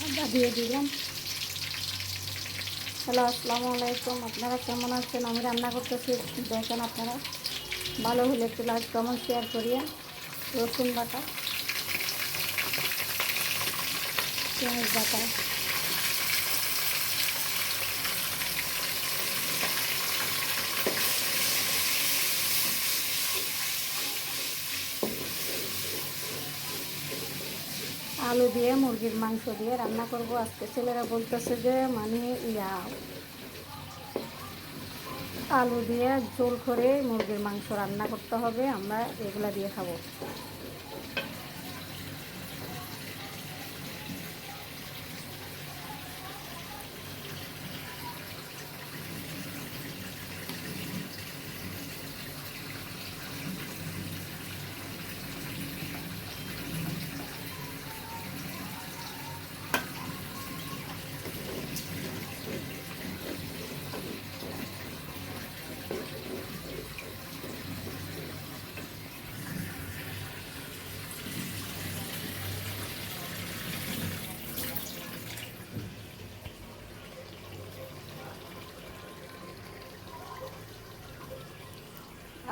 আদা দিয়ে দিলাম। হ্যালো, আসসালামু আলাইকুম। আপনারা কেমন আছেন? আমি রান্না করতেছি, দেখেন আপনারা। ভালো হলে একটু লাইক কমেন্ট শেয়ার করিয়ে। রসুন বাটা, পেঁয়াজ বাটা, আলু দিয়ে মুরগির মাংস দিয়ে রান্না করব আজকে। ছেলেরা বলতেছে যে মানে আলু দিয়ে ঝোল করে মুরগির মাংস রান্না করতে হবে, আমরা এগুলা দিয়ে খাবো।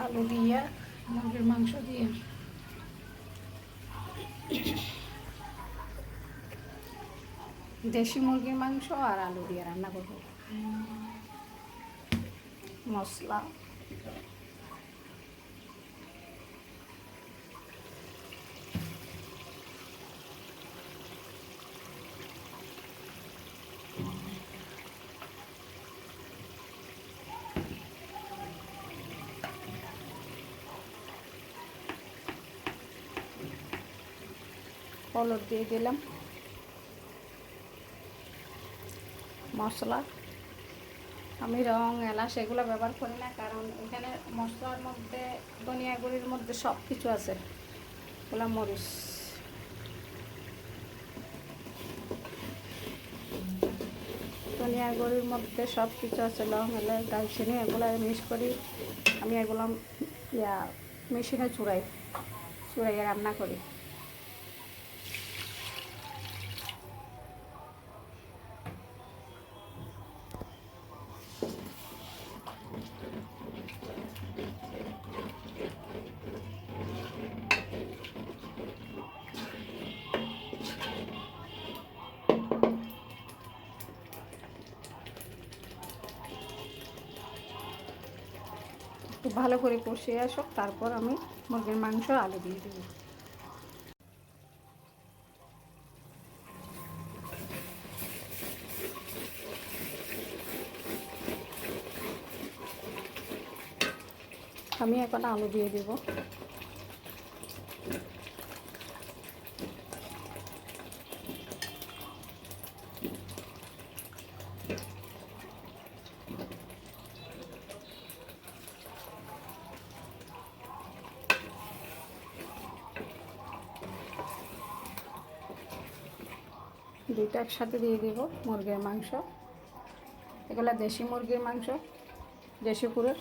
আলু দিয়ে মুরগির মাংস দিয়ে দেশি মুরগির মাংস আর আলু দিয়ে রান্না করব। মশলা, হলুদ দিয়ে দিলাম, মশলা। আমি রং এলাচ এগুলো ব্যবহার করি না, কারণ এখানে মশলার মধ্যে ধনিয়া গুঁড়ির মধ্যে সব কিছু আছে। গোলাম মরিচ, ধনিয়া গুঁড়ির মধ্যে সব কিছু আছে। লং এলাচ দারচিনি এগুলো মিক্স করি আমি। এগুলো মেশিনে চুড়াইয়ে রান্না করি। খুব ভালো করে কষিয়ে আসুক, তারপর আমি মুরগির মাংস আলু দিয়ে দেব। আমি এখন আলু দিয়ে দেব। দুইটা একসাথে দিয়ে দেব মুরগির মাংস। এগুলো দেশি মুরগির মাংস, দেশি পুরের।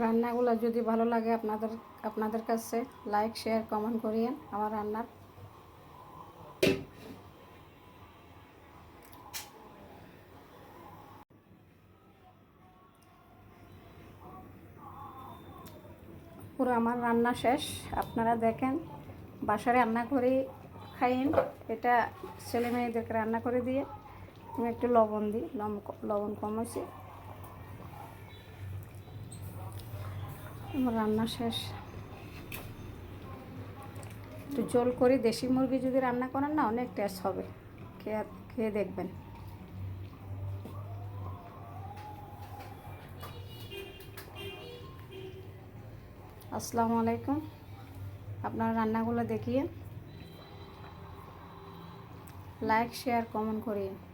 রান্নাগুলো যদি ভালো লাগে আপনাদের কাছে, লাইক শেয়ার কমেন্ট করিয়েন আমার রান্নার। পুরো আমার রান্না শেষ। আপনারা দেখেন, বাসায় রান্না করে খাইন। এটা ছেলে মেয়েদেরকে রান্না করে দিয়ে আমি একটু লবণ দিই, লবণ কম হয়েছে। আমার রান্না শেষ। একটু ঝোল করে দেশি মুরগি যদি রান্না করেন না, অনেক টেস্ট হবে। খেয়ে দেখবেন। আসসালামু আলাইকুম। আপনারা রান্নাগুলো দেখিয়ে লাইক শেয়ার কমেন্ট করিয়েন।